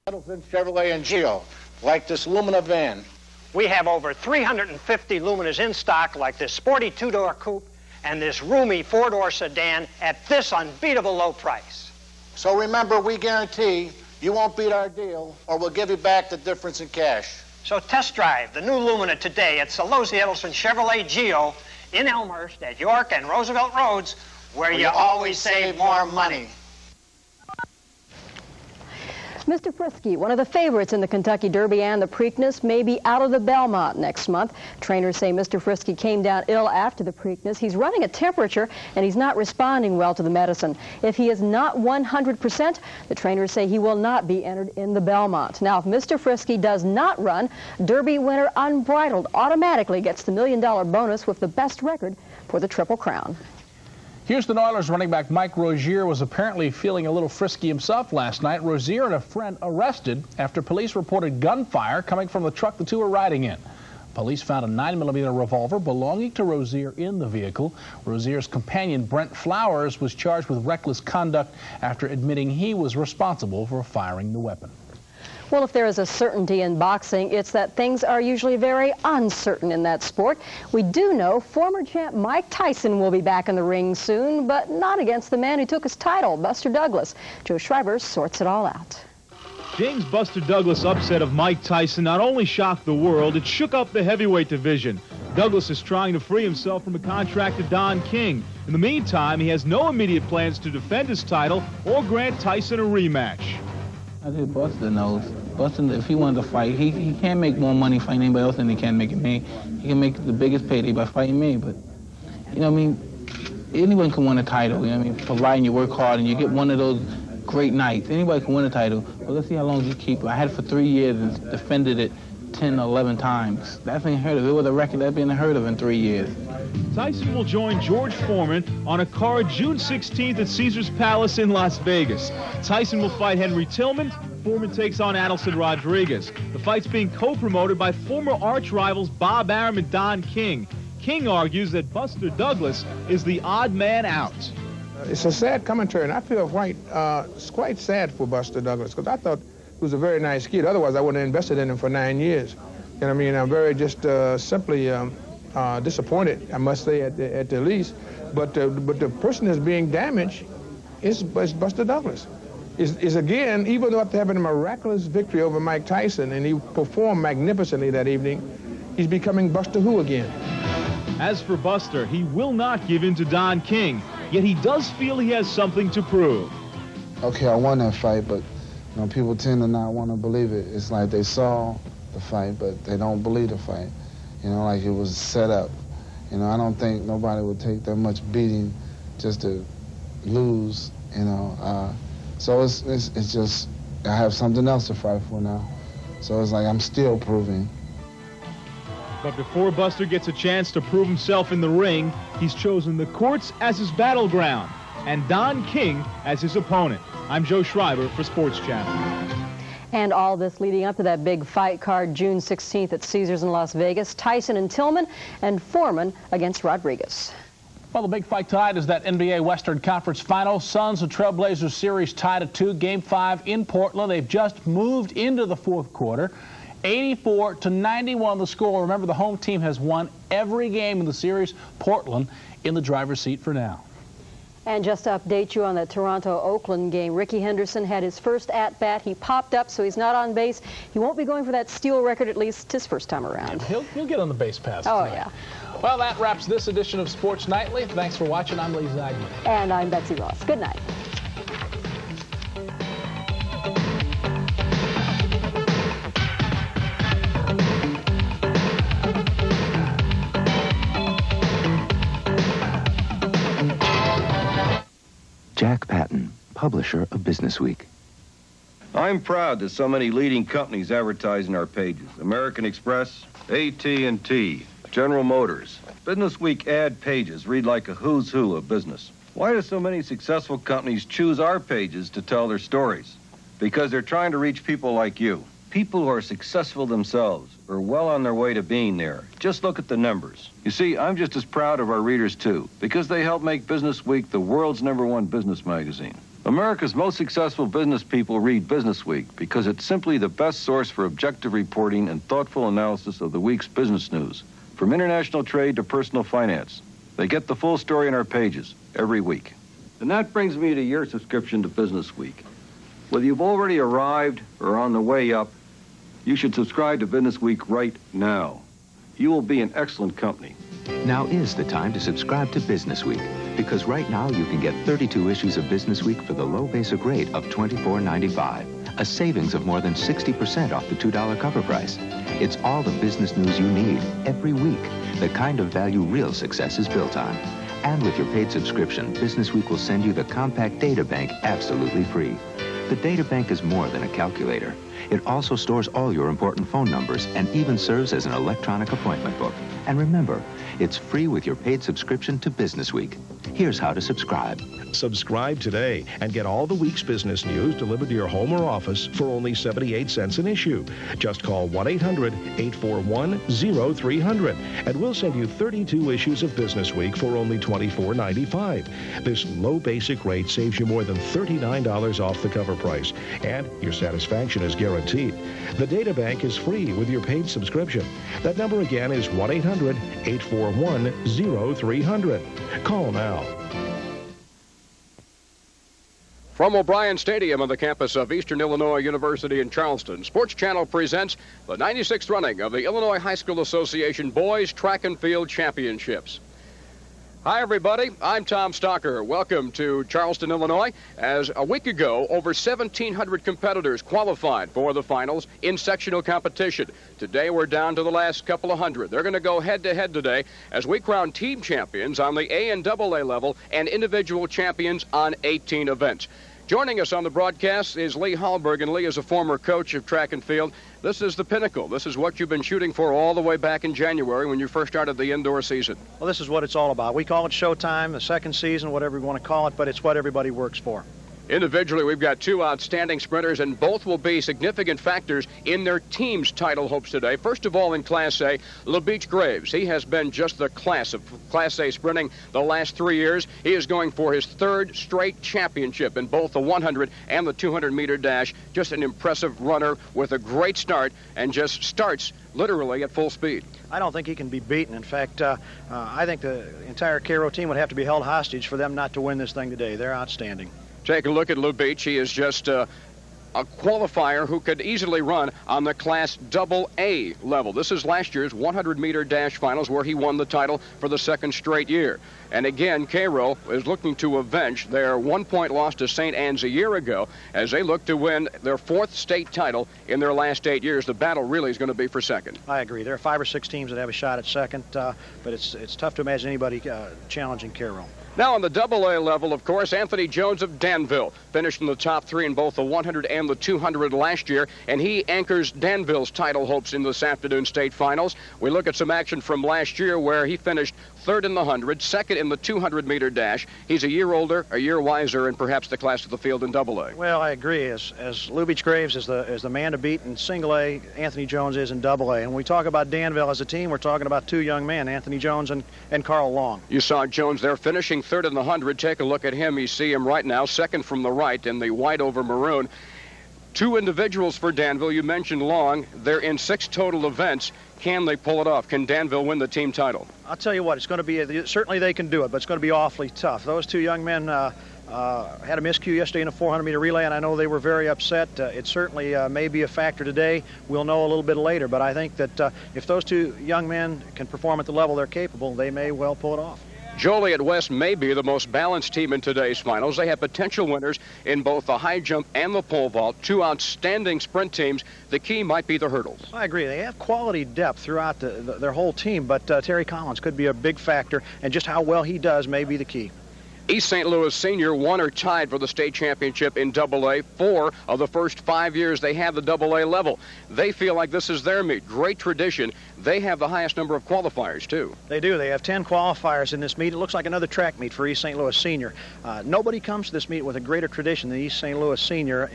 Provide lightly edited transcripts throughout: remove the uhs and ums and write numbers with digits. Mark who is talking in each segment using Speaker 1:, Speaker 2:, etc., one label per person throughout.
Speaker 1: Charleston, Chevrolet, and Geo, like this Lumina van.
Speaker 2: We have over 350 Luminas in stock, like this sporty two-door coupe and this roomy four-door sedan at this unbeatable low price.
Speaker 1: So remember, we guarantee you won't beat our deal, or we'll give you back the difference in cash.
Speaker 2: So test drive the new Lumina today at Solozzi Edelson Chevrolet Geo in Elmhurst at York and Roosevelt Roads, where you always save more money.
Speaker 3: Mr. Frisky, one of the favorites in the Kentucky Derby and the Preakness, may be out of the Belmont next month. Trainers say Mr. Frisky came down ill after the Preakness. He's running a temperature, and he's not responding well to the medicine. If he is not 100%, the trainers say he will not be entered in the Belmont. Now, if Mr. Frisky does not run, Derby winner Unbridled automatically gets the $1 million bonus with the best record for the Triple Crown.
Speaker 4: Houston Oilers running back Mike Rozier was apparently feeling a little frisky himself last night. Rozier and a friend arrested after police reported gunfire coming from the truck the two were riding in. Police found a 9mm revolver belonging to Rozier in the vehicle. Rozier's companion, Brent Flowers, was charged with reckless conduct after admitting he was responsible for firing the weapon.
Speaker 3: Well, if there is a certainty in boxing, it's that things are usually very uncertain in that sport. We do know former champ Mike Tyson will be back in the ring soon, but not against the man who took his title, Buster Douglas. Joe Schreiber sorts it all out.
Speaker 5: James Buster Douglas' upset of Mike Tyson not only shocked the world, it shook up the heavyweight division. Douglas is trying to free himself from a contract to Don King. In the meantime, he has no immediate plans to defend his title or grant Tyson a rematch.
Speaker 6: I think Buster knows. Buster, if he wanted to fight, he can't make more money fighting anybody else than he can make me. He can make the biggest payday by fighting me, but, you know what I mean? Anyone can win a title, you know what I mean? Providing you work hard and you get one of those great nights. Anybody can win a title, but let's see how long you keep it. I had it for 3 years and defended it 10 or 11 times. That's unheard of. It was a record that's been unheard of in 3 years.
Speaker 5: Tyson will join George Foreman on a card June 16th at Caesars Palace in Las Vegas. Tyson will fight Henry Tillman. Foreman takes on Adelson Rodriguez. The fight's being co-promoted by former arch rivals Bob Arum and Don King. King argues that Buster Douglas is the odd man out.
Speaker 7: It's a sad commentary, and I feel quite sad for Buster Douglas, because I thought he was a very nice kid. Otherwise, I wouldn't have invested in him for 9 years. You know what I mean? I'm very just simply disappointed, I must say, at the least. But the person that's being damaged is Buster Douglas. Is again, even though after having a miraculous victory over Mike Tyson, and he performed magnificently that evening, he's becoming Buster Who again.
Speaker 5: As for Buster, he will not give in to Don King, yet he does feel he has something to prove.
Speaker 8: Okay, I won that fight, but you know, people tend to not want to believe it. It's like they saw the fight, but they don't believe the fight. You know, like it was set up. You know, I don't think nobody would take that much beating just to lose, you know. So it's just, I have something else to fight for now. So it's like I'm still proving.
Speaker 5: But before Buster gets a chance to prove himself in the ring, he's chosen the courts as his battleground and Don King as his opponent. I'm Joe Schreiber for Sports Channel.
Speaker 3: And all this leading up to that big fight card June 16th at Caesars in Las Vegas. Tyson and Tillman and Foreman against Rodriguez.
Speaker 4: Well, the big fight tonight is that NBA Western Conference Final. Suns and Trailblazers series tied at 2, Game 5 in Portland. They've just moved into the fourth quarter. 84-91 the score. Remember, the home team has won every game in the series. Portland in the driver's seat for now.
Speaker 3: And just to update you on the Toronto-Oakland game, Ricky Henderson had his first at-bat. He popped up, so he's not on base. He won't be going for that steal record, at least his first time around.
Speaker 4: Yeah, he'll get on the base pass
Speaker 3: tonight.
Speaker 4: Oh, yeah.
Speaker 3: Well,
Speaker 4: that wraps this edition of Sports Nightly. Thanks for watching. I'm Lee Zagman.
Speaker 3: And I'm Betsy Ross. Good night.
Speaker 9: Jack Patton, publisher of Business Week.
Speaker 10: I'm proud that so many leading companies advertise in our pages. American Express, AT&T, General Motors. Business Week ad pages read like a who's who of business. Why do so many successful companies choose our pages to tell their stories? Because they're trying to reach people like you. People who are successful themselves, or well on their way to being there. Just look at the numbers. You see, I'm just as proud of our readers, too, because they help make Business Week the world's #1 business magazine. America's most successful business people read Business Week because it's simply the best source for objective reporting and thoughtful analysis of the week's business news, from international trade to personal finance. They get the full story in our pages every week. And that brings me to your subscription to Business Week. Whether you've already arrived or on the way up, you should subscribe to Business Week right now. You will be in excellent company.
Speaker 9: Now is the time to subscribe to Business Week, because right now you can get 32 issues of Business Week for the low basic rate of $24.95, a savings of more than 60% off the $2 cover price. It's all the business news you need every week, the kind of value real success is built on. And with your paid subscription, Business Week will send you the compact data bank absolutely free. The data bank is more than a calculator. It also stores all your important phone numbers and even serves as an electronic appointment book. And remember, it's free with your paid subscription to Business Week. Here's how to subscribe.
Speaker 11: Subscribe today and get all the week's business news delivered to your home or office for only 78 cents an issue. Just call 1-800-841-0300 and we'll send you 32 issues of Business Week for only $24.95. This low basic rate saves you more than $39 off the cover price, and your satisfaction is guaranteed. The data bank is free with your paid subscription. That number again is 1-800-841-0300. Call now.
Speaker 12: From O'Brien Stadium on the campus of Eastern Illinois University in Charleston, Sports Channel presents the 96th running of the Illinois High School Association Boys Track and Field Championships. Hi, everybody. I'm Tom Stocker. Welcome to Charleston, Illinois. As a week ago, over 1,700 competitors qualified for the finals in sectional competition. Today, we're down to the last couple of hundred. They're going to go head-to-head today as we crown team champions on the A and AA level and individual champions on 18 events. Joining us on the broadcast is Lee Hallberg, and Lee is a former coach of track and field. This is the pinnacle. This is what you've been shooting for all the way back in January when you first started the indoor season.
Speaker 13: Well, this is what it's all about. We call it Showtime, the second season, whatever you want to call it, but it's what everybody works for.
Speaker 12: Individually, we've got two outstanding sprinters, and both will be significant factors in their team's title hopes today. First of all, in Class A, LaBeach Graves. He has been just the class of Class A sprinting the last 3 years. He is going for his third straight championship in both the 100 and the 200-meter dash. Just an impressive runner with a great start, and just starts literally at full speed.
Speaker 13: I don't think he can be beaten. In fact, I think the entire Cairo team would have to be held hostage for them not to win this thing today. They're outstanding.
Speaker 12: Take a look at LaBeach. He is just a qualifier who could easily run on the Class AA level. This is last year's 100-meter dash finals where he won the title for the second straight year. And again, Cairo is looking to avenge their 1-point loss to St. Anne's a year ago as they look to win their fourth state title in their last 8 years. The battle really is going to be for second.
Speaker 13: I agree. There are 5 or 6 teams that have a shot at second, but it's tough to imagine anybody challenging Cairo.
Speaker 12: Now on the AA level, of course, Anthony Jones of Danville finished in the top 3 in both the 100 and the 200 last year, and he anchors Danville's title hopes in this afternoon state finals. We look at some action from last year where he finished third in the 100, second in the 200-meter dash. He's a year older, a year wiser, and perhaps the class of the field in AA.
Speaker 13: Well, I agree. As LaBeach Graves is the man to beat in single A, Anthony Jones is in AA. And when we talk about Danville as a team, we're talking about 2 young men, Anthony Jones and Carl Long.
Speaker 12: You saw Jones there finishing third in the 100. Take a look at him. You see him right now, second from the right in the white over maroon. 2 individuals for Danville. You mentioned Long. They're in 6 total events. Can they pull it off? Can Danville win the team title?
Speaker 13: I'll tell you what, it's going to be, certainly they can do it, but it's going to be awfully tough. Those 2 young men had a miscue yesterday in a 400-meter relay, and I know they were very upset. It certainly may be a factor today. We'll know a little bit later, but I think that if those 2 young men can perform at the level they're capable, they may well pull it off.
Speaker 12: Joliet West may be the most balanced team in today's finals. They have potential winners in both the high jump and the pole vault, 2 outstanding sprint teams. The key might be the hurdles.
Speaker 13: I agree. They have quality depth throughout their whole team, but Terry Collins could be a big factor, and just how well he does may be the key.
Speaker 12: East St. Louis Senior won or tied for the state championship in AA. 4 of the first 5 years they have the AA level. They feel like this is their meet. Great tradition. They have the highest number of qualifiers, too.
Speaker 13: They do. They have 10 qualifiers in this meet. It looks like another track meet for East St. Louis Senior. Nobody comes to this meet with a greater tradition than East St. Louis Senior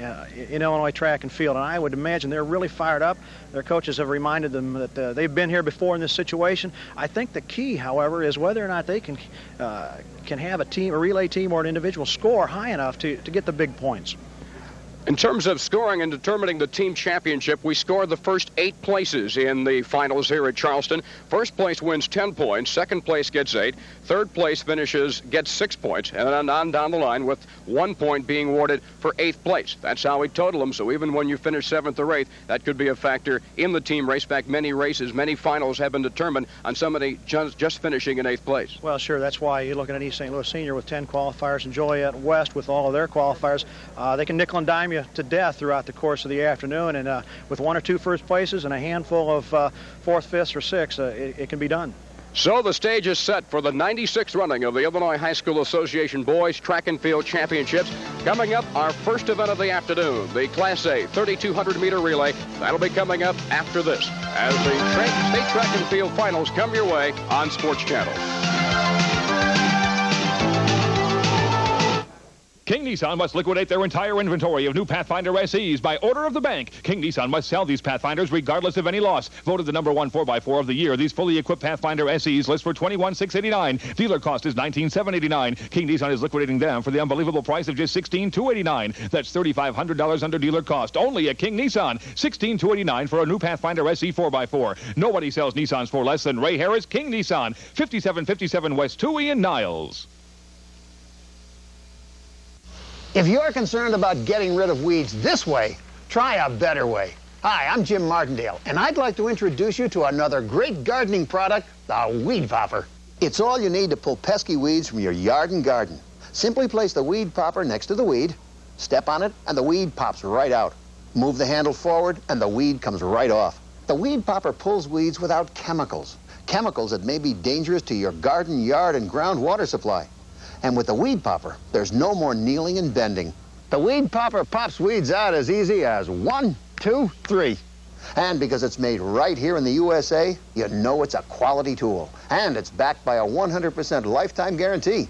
Speaker 13: in Illinois track and field, and I would imagine they're really fired up. Their coaches have reminded them that they've been here before in this situation. I think the key, however, is whether or not they can can have a relay team or an individual score high enough to get the big points.
Speaker 12: In terms of scoring and determining the team championship, we scored the first 8 places in the finals here at Charleston. First place wins 10 points. Second place gets 8. Third place gets 6 points. And then on down the line with 1 point being awarded for 8th place. That's how we total them. So even when you finish 7th or 8th, that could be a factor in the team race. In fact, many races, many finals have been determined on somebody just finishing in 8th place.
Speaker 13: Well, sure. That's why you're looking at East St. Louis Senior with 10 qualifiers and Joliet West with all of their qualifiers. They can nickel and dime you to death throughout the course of the afternoon, and with 1 or 2 first places and a handful of 4th, 5th, or 6th, it can be done.
Speaker 12: So the stage is set for the 96th running of the Illinois High School Association Boys Track and Field Championships. Coming up, our first event of the afternoon, the Class A 3,200-meter relay. That'll be coming up after this, as the State Track and Field Finals come your way on Sports Channel.
Speaker 14: King Nissan must liquidate their entire inventory of new Pathfinder SEs by order of the bank. King Nissan must sell these Pathfinders regardless of any loss. Voted the #1 4x4 of the year. These fully equipped Pathfinder SEs list for $21,689. Dealer cost is $19,789. King Nissan is liquidating them for the unbelievable price of just $16,289. That's $3,500 under dealer cost. Only at King Nissan. $16,289 for a new Pathfinder SE 4x4. Nobody sells Nissans for less than Ray Harris, King Nissan, 5757 West Toohey in Niles.
Speaker 15: If you're concerned about getting rid of weeds this way, try a better way. Hi, I'm Jim Martindale, and I'd like to introduce you to another great gardening product, the Weed Popper. It's all you need to pull pesky weeds from your yard and garden. Simply place the Weed Popper next to the weed, step on it, and the weed pops right out. Move the handle forward, and the weed comes right off. The Weed Popper pulls weeds without chemicals. Chemicals that may be dangerous to your garden, yard, and groundwater supply. And with the Weed Popper, there's no more kneeling and bending. The Weed Popper pops weeds out as easy as 1, 2, 3. And because it's made right here in the USA, you know it's a quality tool. And it's backed by a 100% lifetime guarantee.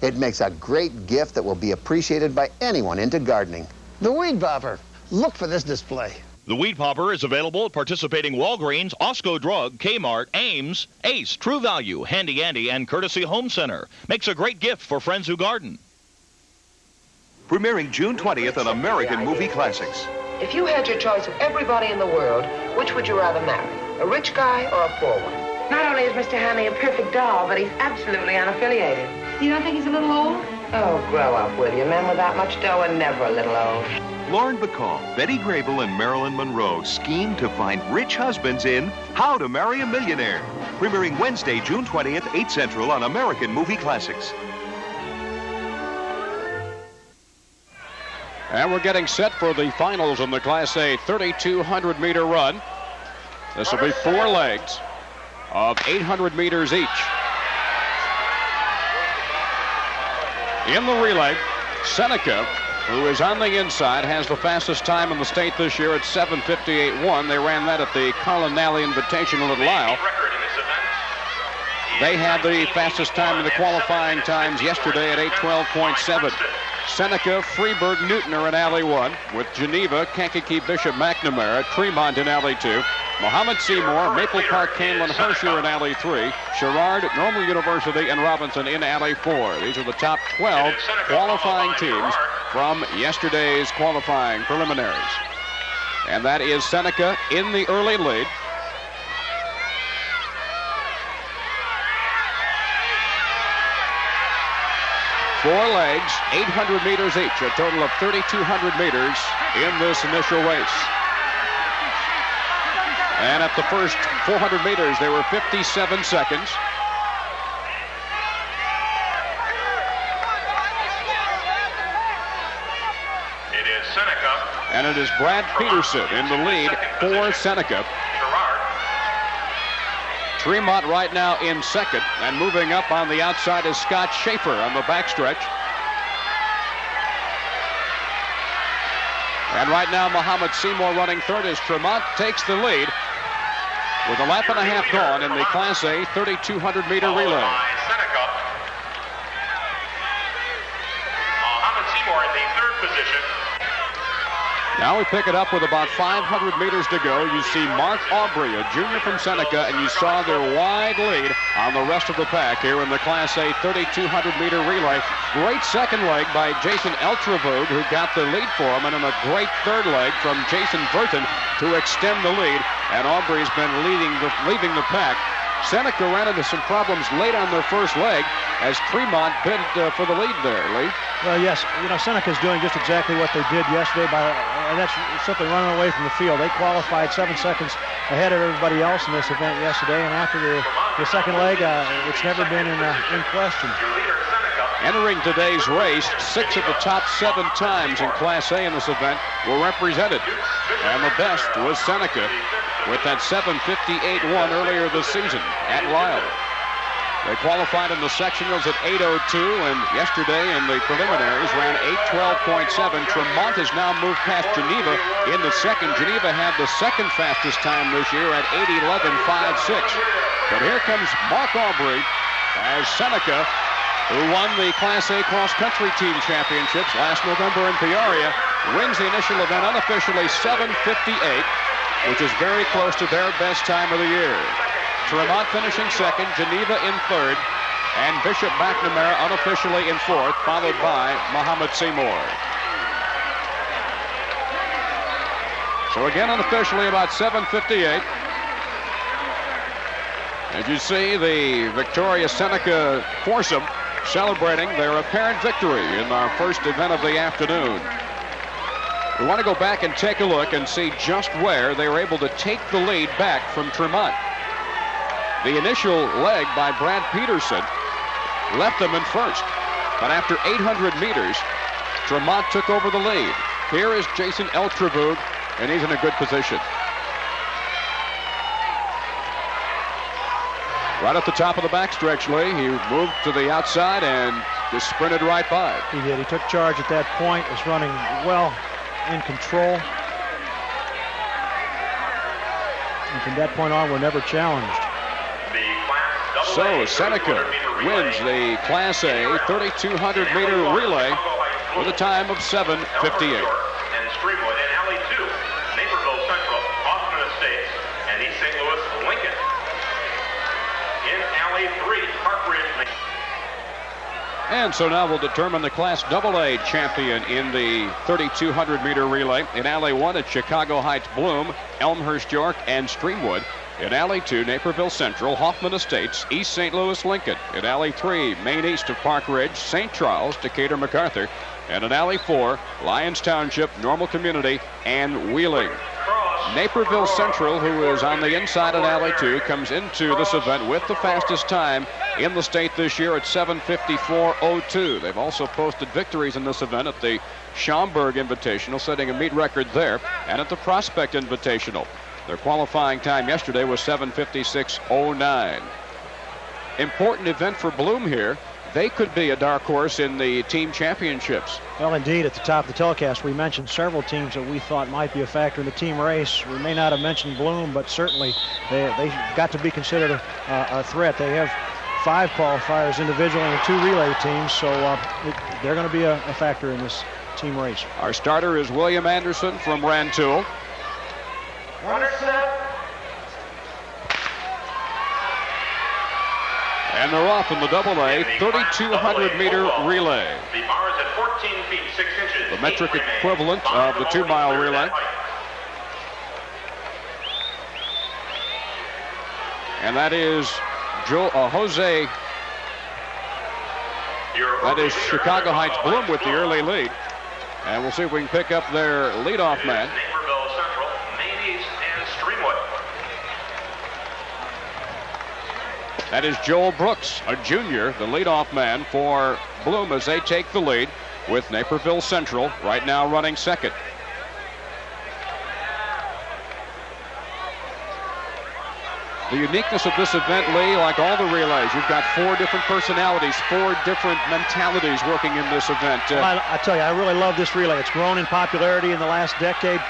Speaker 15: It makes a great gift that will be appreciated by anyone into gardening. The Weed Popper. Look for this display.
Speaker 16: The Weed Popper is available at participating Walgreens, Osco Drug, Kmart, Ames, Ace, True Value, Handy Andy, and Courtesy Home Center. Makes a great gift for friends who garden.
Speaker 17: Premiering June 20th on American Movie Classics.
Speaker 18: If you had your choice of everybody in the world, which would you rather marry? A rich guy or a poor one? Not only is Mr. Hammy a perfect doll, but he's absolutely unaffiliated. You don't think he's a little old? Oh, grow up, will you? Men with that much dough are never a little old.
Speaker 17: Lauren Bacall, Betty Grable, and Marilyn Monroe scheme to find rich husbands in How to Marry a Millionaire. Premiering Wednesday, June 20th, 8 Central on American Movie Classics.
Speaker 12: And we're getting set for the finals in the Class A 3,200-meter run. This will be 4 legs of 800 meters each. In the relay, Seneca, who is on the inside, has the fastest time in the state this year at 7:58.1. They ran that at the Carlin Nally Invitational at Lisle. They had the fastest time in the qualifying times yesterday at 8:12.7. Seneca, Freeburg, Newton are in Alley 1, with Geneva, Kankakee, Bishop, McNamara, Tremont in Alley 2, Mohammed Seymour, Maple Park, Canelan, Hersher in Alley 3, Sherrard, Normal University, and Robinson in Alley 4. These are the top 12 qualifying teams from yesterday's qualifying preliminaries. And that is Seneca in the early lead. Four legs, 800 meters each, a total of 3,200 meters in this initial race. And at the first 400 meters, they were 57 seconds.
Speaker 17: It is Seneca.
Speaker 12: And it is Brad Peterson in the lead for Seneca. Tremont right now in second, and moving up on the outside is Scott Schaefer on the backstretch. And right now, Mohammed Seymour running third as Tremont takes the lead with a lap and a half gone in the Class A 3,200-meter relay.
Speaker 17: Seneca. Mohammed Seymour in the third position.
Speaker 12: Now we pick it up with about 500 meters to go. You see Mark Aubrey, a junior from Seneca, and you saw their wide lead on the rest of the pack here in the Class A 3,200-meter relay. Great second leg by Jason Eltrevog, who got the lead for him, and then a great third leg from Jason Burton to extend the lead. And Aubrey's been leaving the pack. Seneca ran into some problems late on their first leg as Tremont bid for the lead there, Lee.
Speaker 13: Well, yes, Seneca's doing just exactly what they did yesterday, and that's simply running away from the field. They qualified 7 seconds ahead of everybody else in this event yesterday, and after the second leg, it's never been in question.
Speaker 12: Entering today's race, 6 of the top 7 times in Class A in this event were represented, and the best was Seneca with that 7:58.1 earlier this season at Lyle. They qualified in the sectionals at 8:02, and yesterday in the preliminaries ran 8:12.7. Tremont has now moved past Geneva in the second. Geneva had the second fastest time this year at 8:11.56. But here comes Mark Aubrey as Seneca, who won the Class A cross-country team championships last November in Peoria, wins the initial event unofficially 7:58, which is very close to their best time of the year. Tremont finishing second, Geneva in third, and Bishop McNamara unofficially in fourth, followed by Muhammad Seymour. So again, unofficially about 7:58. As you see, the Victoria Seneca foursome celebrating their apparent victory in our first event of the afternoon. We want to go back and take a look and see just where they were able to take the lead back from Tremont. The initial leg by Brad Peterson left them in first, but after 800 meters, Tremont took over the lead. Here is Jason Eltrevog, and he's in a good position. Right at the top of the backstretch, Lee, he moved to the outside and just sprinted right by.
Speaker 13: He did. He took charge at that point, was running well in control. And from that point on, we're never challenged.
Speaker 12: So Seneca wins the Class A 3,200-meter relay with a time of 7:58.
Speaker 19: And Streamwood in Alley 2, Naperville Central, Hoffman Estates, and East St. Louis, Lincoln. In Alley 3, Park Ridge.
Speaker 12: And so now we'll determine the Class AA champion in the 3,200-meter relay. In Alley 1 at Chicago Heights, Bloom, Elmhurst York, and Streamwood. In Alley 2, Naperville Central, Hoffman Estates, East St. Louis, Lincoln. In Alley 3, Main East of Park Ridge, St. Charles, Decatur, MacArthur. And in Alley 4, Lyons Township, Normal Community, and Wheeling. Naperville Central, who is on the inside in Alley 2, comes into this event with the fastest time in the state this year at 7:54.02. They've also posted victories in this event at the Schaumburg Invitational, setting a meet record there, and at the Prospect Invitational. Their qualifying time yesterday was 7:56.09. Important event for Bloom here. They could be a dark horse in the team championships.
Speaker 13: Well, indeed, at the top of the telecast, we mentioned several teams that we thought might be a factor in the team race. We may not have mentioned Bloom, but certainly they got to be considered a threat. They have 5 qualifiers individually and 2 relay teams, so they're going to be a factor in this team race.
Speaker 12: Our starter is William Anderson from Rantoul.
Speaker 19: Runner set.
Speaker 12: And they're off in the AA 3,200-meter relay.
Speaker 19: The bar is at 14 feet 6 inches.
Speaker 12: The metric equivalent of the 2-mile relay. And that is Jose. That is Chicago Heights Bloom with the early lead. And we'll see if we can pick up their leadoff man.
Speaker 19: Naperville Central, Main East, and Streamwood.
Speaker 12: That is Joel Brooks, a junior, the leadoff man for Bloom as they take the lead with Naperville Central right now running second. The uniqueness of this event, Lee, like all the relays, you've got 4 different personalities, 4 different mentalities working in this event.
Speaker 13: Well, I tell you, I really love this relay. It's grown in popularity in the last decade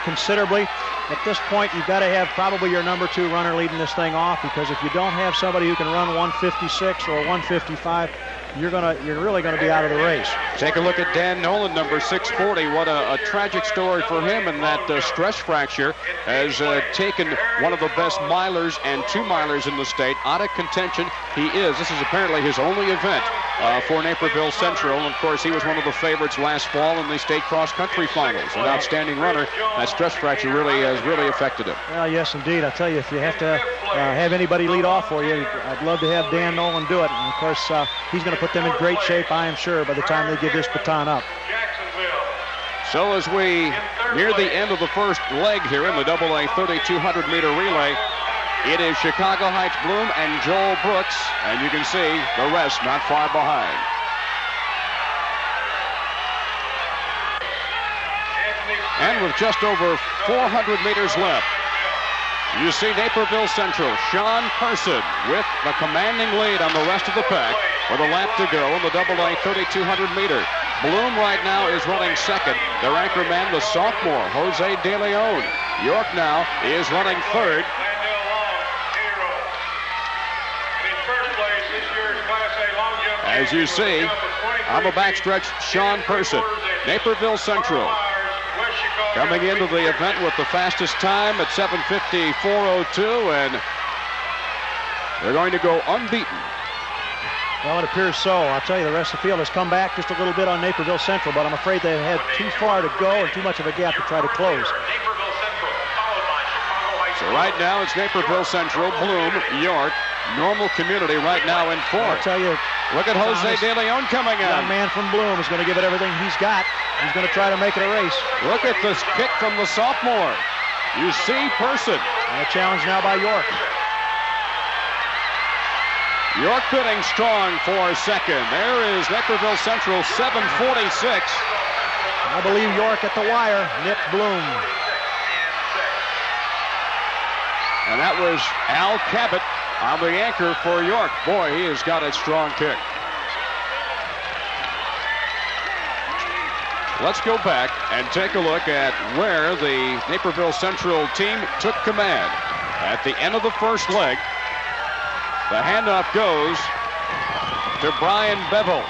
Speaker 13: considerably. At this point, you've got to have probably your number 2 runner leading this thing off, because if you don't have somebody who can run 156 or 155, you're really going to be out of the race.
Speaker 12: Take a look at Dan Nolan, number 640. What a tragic story for him, and that stress fracture has taken one of the best milers and 2-milers in the state out of contention. This is apparently his only event for Naperville Central. And of course, he was one of the favorites last fall in the state cross-country finals. An outstanding runner. That stress fracture has really affected him.
Speaker 13: Well, yes, indeed. I tell you, if you have to have anybody lead off for you, I'd love to have Dan Nolan do it. And of course, he's going to put them in great shape, I am sure, by the time they give this baton up.
Speaker 12: So as we near the end of the first leg here in the AA 3,200 meter relay, it is Chicago Heights Bloom and Joel Brooks, and you can see the rest not far behind. And with just over 400 meters left, you see Naperville Central, Sean Person with the commanding lead on the rest of the pack with a lap to go in the AA 3,200 meter. Bloom right now is running second. Their anchor man, the sophomore, Jose De Leon. York now is running third. As you see, on the backstretch, Sean Person. Naperville Central coming into the event with the fastest time at 7:54:02, and they're going to go unbeaten.
Speaker 13: Well, it appears so. I'll tell you, the rest of the field has come back just a little bit on Naperville Central, but I'm afraid they had too far to go and too much of a gap to try to close.
Speaker 12: So right now it's Naperville Central, Bloom, York, Normal Community right now in fourth.
Speaker 13: I'll tell you,
Speaker 12: look at Jose De Leon coming in.
Speaker 13: Young man from Bloom is going to give it everything he's got. He's going to try to make it a race.
Speaker 12: Look at this kick from the sophomore. You see Person.
Speaker 13: And a challenge now by York.
Speaker 12: York bidding strong for second. There is Naperville Central, 7:46.
Speaker 13: I believe York at the wire nipped Bloom.
Speaker 12: And that was Al Cabot on the anchor for York. Boy, he has got a strong kick. Let's go back and take a look at where the Naperville Central team took command. At the end of the first leg, the handoff goes to Brian Bevel.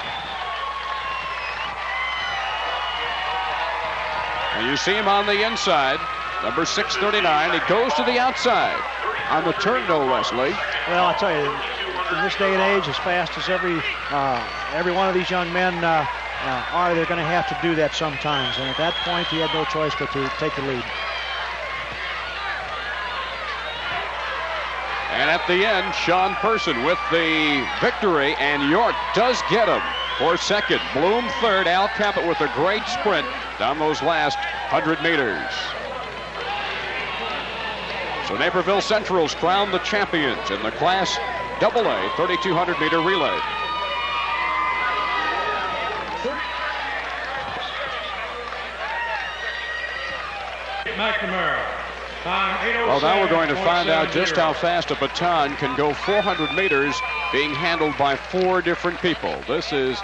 Speaker 12: And you see him on the inside, number 639. He goes to the outside on the turn, no less, Lee.
Speaker 13: Well, I tell you, in this day and age, as fast as every one of these young men are, they're going to have to do that sometimes. And at that point, he had no choice but to take the lead.
Speaker 12: And at the end, Sean Person with the victory, and York does get him for second. Bloom third, Al Cabot with a great sprint down those last 100 meters. So Naperville Central's crowned the champions in the Class AA 3,200 meter relay.
Speaker 20: McNamara.
Speaker 12: Well, now we're going to find out just how fast a baton can go 400 meters being handled by 4 different people. This is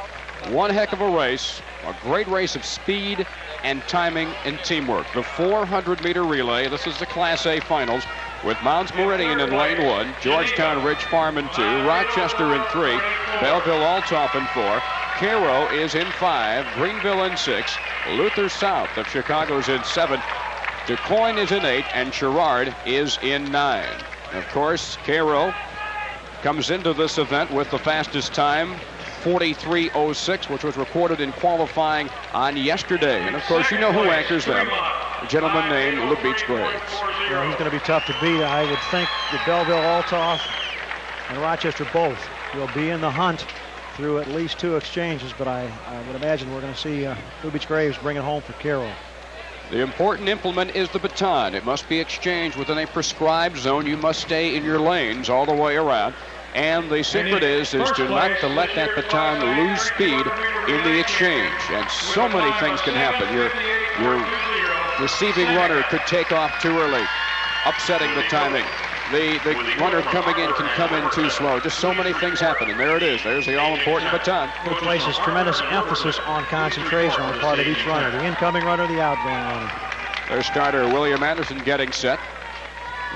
Speaker 12: one heck of a race, a great race of speed and timing and teamwork. The 400-meter relay, this is the Class A finals, with Mounds Meridian in lane 1, Georgetown Ridge Farm in 2, Rochester in 3, Belleville Althoff in 4, Cairo is in 5, Greenville in 6, Luther South of Chicago's in 7, DeCoin is in 8, and Sherrard is in 9. Of course, Cairo comes into this event with the fastest time, 43:06, which was recorded in qualifying on yesterday. And of course, you know who anchors them, a gentleman named LeBeach Graves.
Speaker 13: Well, he's going to be tough to beat. I would think that Belleville Althoff and Rochester both will be in the hunt through at least 2 exchanges, but I would imagine we're going to see LeBeach Graves bring it home for Cairo.
Speaker 12: The important implement is the baton. It must be exchanged within a prescribed zone. You must stay in your lanes all the way around. And the secret is to not to let that baton lose speed in the exchange. And so many things can happen. Your receiving runner could take off too early, upsetting the timing. The runner coming in can come in too slow. Just so many things happen. And there it is. There's the all-important baton.
Speaker 13: It places tremendous emphasis on concentration on the part of each runner. The incoming runner, the outgoing runner.
Speaker 12: Their starter, William Anderson, getting set.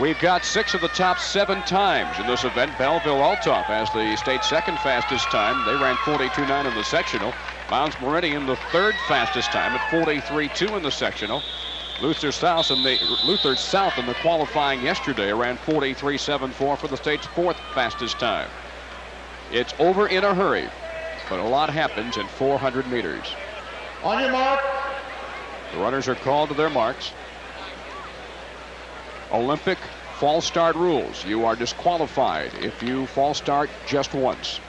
Speaker 12: We've got 6 of the top 7 times in this event. Belleville-Althoff has the state's second fastest time. They ran 42.9 in the sectional. Mounds Meridian, the third fastest time at 43.2 in the sectional. Luther South in the qualifying yesterday ran 43.74 for the state's fourth fastest time. It's over in a hurry, but a lot happens in 400 meters.
Speaker 1: On your mark.
Speaker 12: The runners are called to their marks. Olympic false start rules. You are disqualified if you false start just once.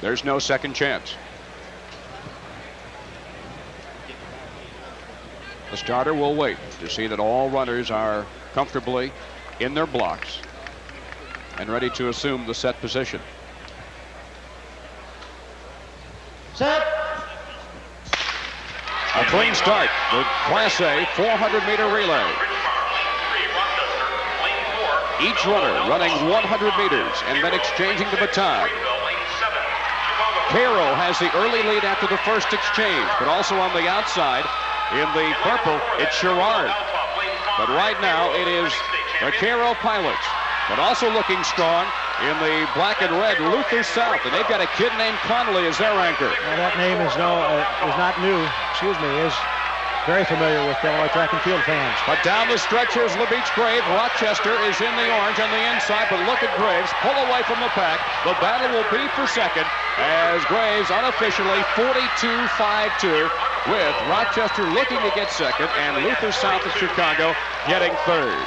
Speaker 12: There's no second chance. The starter will wait to see that all runners are comfortably in their blocks and ready to assume the set position.
Speaker 1: Set.
Speaker 12: A clean start. The Class A 400-meter relay. Each runner running 100 meters and then exchanging the baton. Cairo has the early lead after the first exchange, but also on the outside in the purple, it's Sherrard. But right now it is the Cairo pilots, but also looking strong in the black and red, Luther South, and they've got a kid named Connolly as their anchor.
Speaker 13: Well, that name is not new. Is very familiar with Illinois track and field fans.
Speaker 12: But down the stretch here's LaBeach Graves. Rochester is in the orange on the inside, but look at Graves pull away from the pack. The battle will be for second as Graves unofficially 42.52 with Rochester looking to get second and Luther South of Chicago getting third.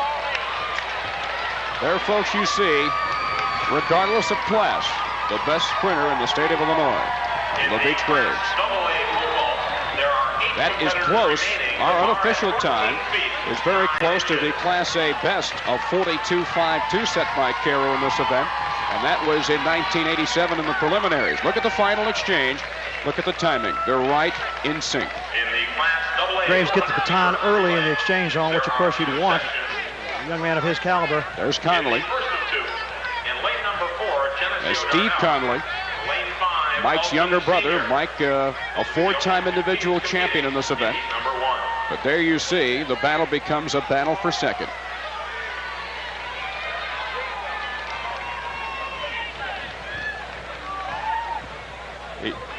Speaker 12: There, folks, you see, regardless of class, the best sprinter in the state of Illinois, LaBeach Graves. That is close. Our unofficial time is very close to the Class A best of 42.52 set by Cairo in this event, and that was in 1987 in the preliminaries. Look at the final exchange. Look at the timing. They're right in sync.
Speaker 13: Graves gets the baton early in the exchange zone, which of course you'd want. A young man of his caliber.
Speaker 12: There's Connolly. There's Steve Connolly. Mike's younger brother. Mike, a 4-time individual champion in this event. But there you see, the battle becomes a battle for second.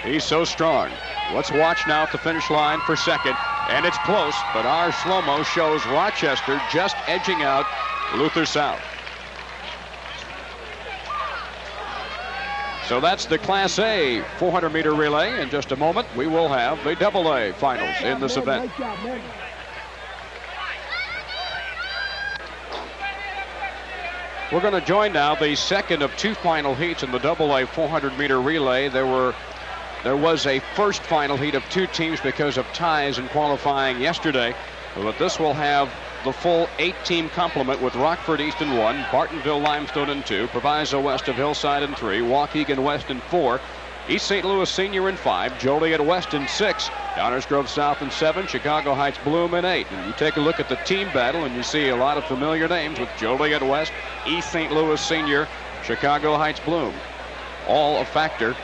Speaker 12: He's so strong. Let's watch now at the finish line for second. And it's close, but our slow-mo shows Rochester just edging out Luther South. So that's the Class A 400-meter relay. In just a moment, we will have the AA finals in this event. We're going to join now the second of 2 final heats in the AA 400-meter relay. There was a first final heat of 2 teams because of ties in qualifying yesterday, but this will have the full 8-team complement with Rockford East in 1, Bartonville Limestone in 2, Proviso West of Hillside in 3, Waukegan West in 4, East St. Louis Senior in 5, Joliet West in 6, Downers Grove South in 7, Chicago Heights Bloom in 8. And you take a look at the team battle and you see a lot of familiar names with Joliet West, East St. Louis Senior, Chicago Heights Bloom, all a factor.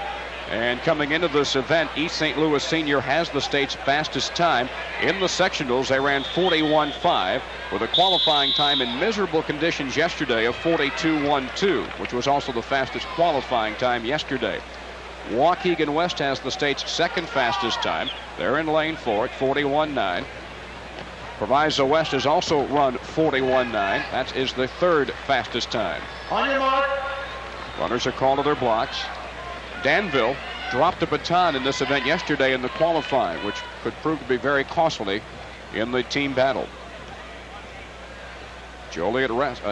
Speaker 12: And coming into this event, East St. Louis Senior has the state's fastest time. In the sectionals, they ran 41.5 with a qualifying time in miserable conditions yesterday of 42.12, which was also the fastest qualifying time yesterday. Waukegan West has the state's second fastest time. They're in lane 4 at 41.9. Proviso West has also run 41.9. That is the third fastest time.
Speaker 1: On your mark.
Speaker 12: Runners are called to their blocks. Danville dropped a baton in this event yesterday in the qualifying, which could prove to be very costly in the team battle. Joliet West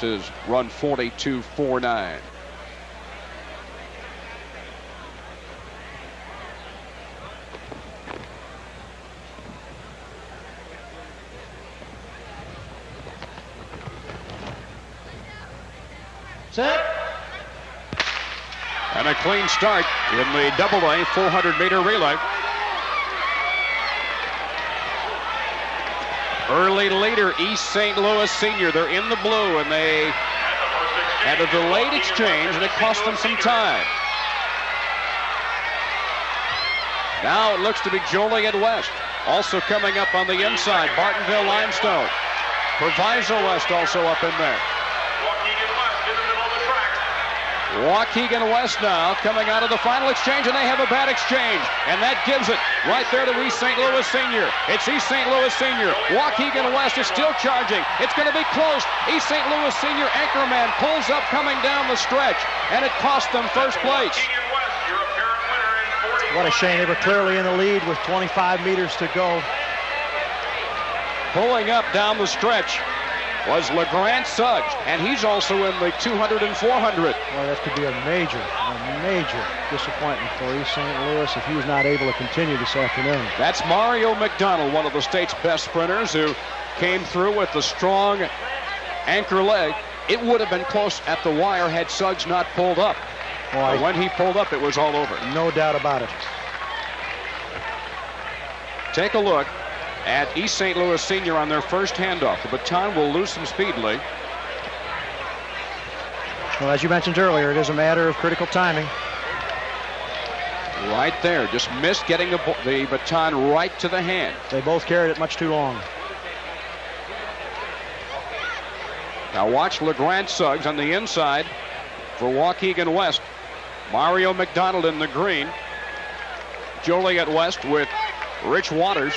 Speaker 12: has run 42.49.
Speaker 1: Set.
Speaker 12: And a clean start in the AA 400-meter relay. Early leader, East St. Louis Senior. They're in the blue, and they had a delayed exchange, and it cost them some time. Now it looks to be Joliet West. Also coming up on the inside, Bartonville Limestone. Proviso West also up in there. Waukegan West now coming out of the final exchange, and they have a bad exchange. And that gives it right there to East St. Louis Senior. It's East St. Louis Senior. Waukegan West is still charging. It's going to be close. East St. Louis Senior anchorman pulls up coming down the stretch, and it cost them first place.
Speaker 13: What a shame. They were clearly in the lead with 25 meters to go.
Speaker 12: Pulling up down the stretch was LeGrand Suggs, and he's also in the 200 and 400.
Speaker 13: Well, that could be a major disappointment for East St. Louis if he's not able to continue this afternoon.
Speaker 12: That's Mario McDonald, one of the state's best sprinters, who came through with the strong anchor leg. It would have been close at the wire had Suggs not pulled up. But when he pulled up, it was all over.
Speaker 13: No doubt about it.
Speaker 12: Take a look at East St. Louis Senior on their first handoff. The baton will lose some speed, Lee.
Speaker 13: Well, as you mentioned earlier, it is a matter of critical timing.
Speaker 12: Right there, just missed getting the baton right to the hand.
Speaker 13: They both carried it much too long.
Speaker 12: Now watch LeGrand Suggs on the inside for Waukegan West. Mario McDonald in the green. Joliet West with Rich Waters.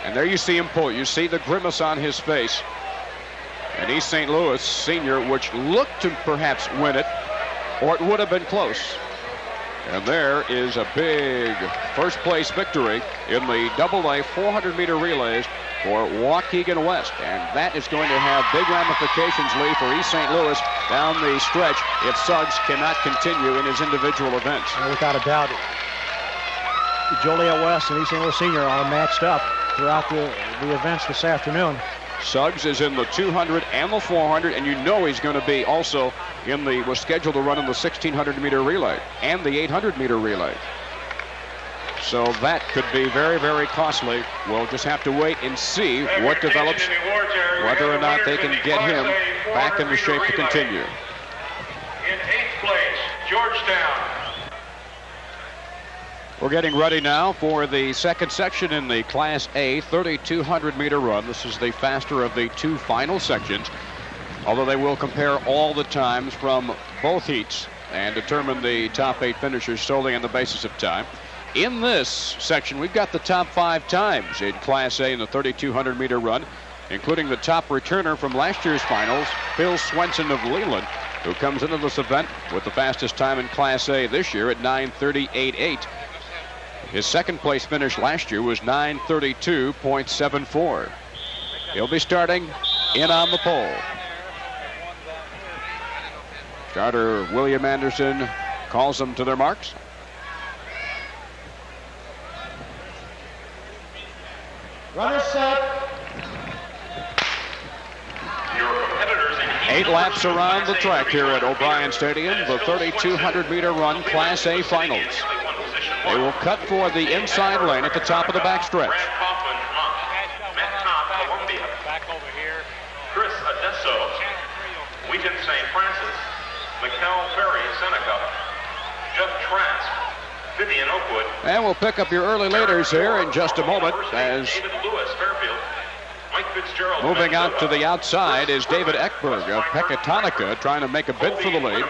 Speaker 12: And there you see him pull. You see the grimace on his face. And East St. Louis Senior, which looked to perhaps win it, or it would have been close. And there is a big first place victory in the AA 400-meter relays for Waukegan West. And that is going to have big ramifications, Lee, for East St. Louis down the stretch if Suggs cannot continue in his individual events.
Speaker 13: Without a doubt, Joliet West and East St. Louis Senior are matched up throughout the events this afternoon.
Speaker 12: Suggs is in the 200 and the 400, and you know he's going to be also was scheduled to run in the 1600-meter relay and the 800-meter relay. So that could be very, very costly. We'll just have to wait and see what develops, whether or not they can get him back into shape to continue.
Speaker 19: In 8th place, Georgetown.
Speaker 12: We're getting ready now for the second section in the Class A 3,200-meter run. This is the faster of the two final sections, although they will compare all the times from both heats and determine the top 8 finishers solely on the basis of time. In this section, we've got the top 5 times in Class A in the 3,200-meter run, including the top returner from last year's finals, Phil Swenson of Leland, who comes into this event with the fastest time in Class A this year at 9:38.8. His second place finish last year was 9:32.74. He'll be starting in on the pole. Starter William Anderson calls them to their marks.
Speaker 1: Runner set.
Speaker 12: 8 laps around the track here at O'Brien Stadium, the 3,200-meter run Class A finals. They will cut for the inside lane at the top of the backstretch.
Speaker 19: Back over here. Chris Adesso, Wheaton St. Francis, Mikkel Ferry, Seneca, Jeff Trask, Vivian Oakwood.
Speaker 12: And we'll pick up your early leaders here in just a moment as
Speaker 19: David Lewis, Fairfield. Mike Fitzgerald,
Speaker 12: moving out to the outside is David Ekberg of Pecatonica trying to make a bid for the lead.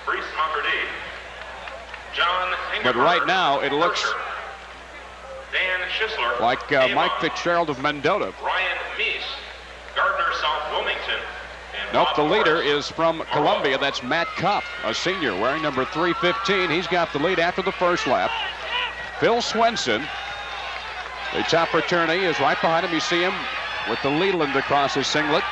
Speaker 19: Brees Mockerdee. John
Speaker 12: But right now it looks
Speaker 19: Dan Schisler,
Speaker 12: like Mike Fitzgerald of Mendota.
Speaker 19: Ryan Meese, Gardner South Wilmington.
Speaker 12: Nope, the leader is from Columbia. That's Matt Kopp, a senior, wearing number 315. He's got the lead after the first lap. Phil Swenson, the top returnee, is right behind him. You see him with the Leland across his singlet.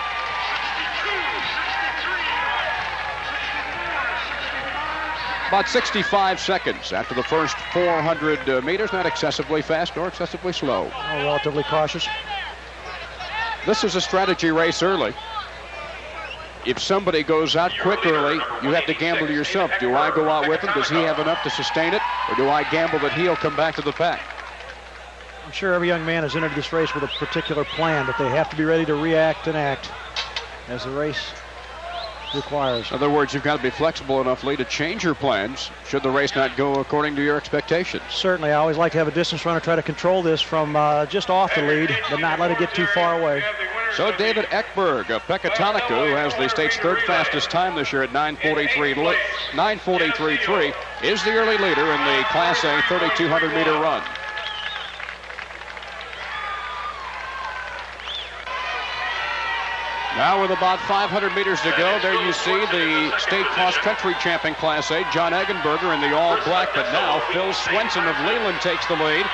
Speaker 12: About 65 seconds after the first 400 meters. Not excessively fast nor excessively slow.
Speaker 13: Relatively cautious.
Speaker 12: This is a strategy race early. If somebody goes out quick early, you have to gamble to yourself. Do I go out with him? Does he have enough to sustain it? Or do I gamble that he'll come back to the pack?
Speaker 13: I'm sure every young man has entered this race with a particular plan, but they have to be ready to react and act as the race requires.
Speaker 12: In other words, you've got to be flexible enough, Lee, to change your plans should the race not go according to your expectations.
Speaker 13: Certainly. I always like to have a distance runner try to control this from just off the lead, but not let it get too far away.
Speaker 12: So David Ekberg of Pecatonica, who has the state's third fastest time this year at 9:43.3, is the early leader in the Class A 3,200-meter run. Now with about 500 meters to go, there you see the state cross-country champion Class A, John Eggenberger in the all-black, but now Phil Swenson of Leland takes the lead.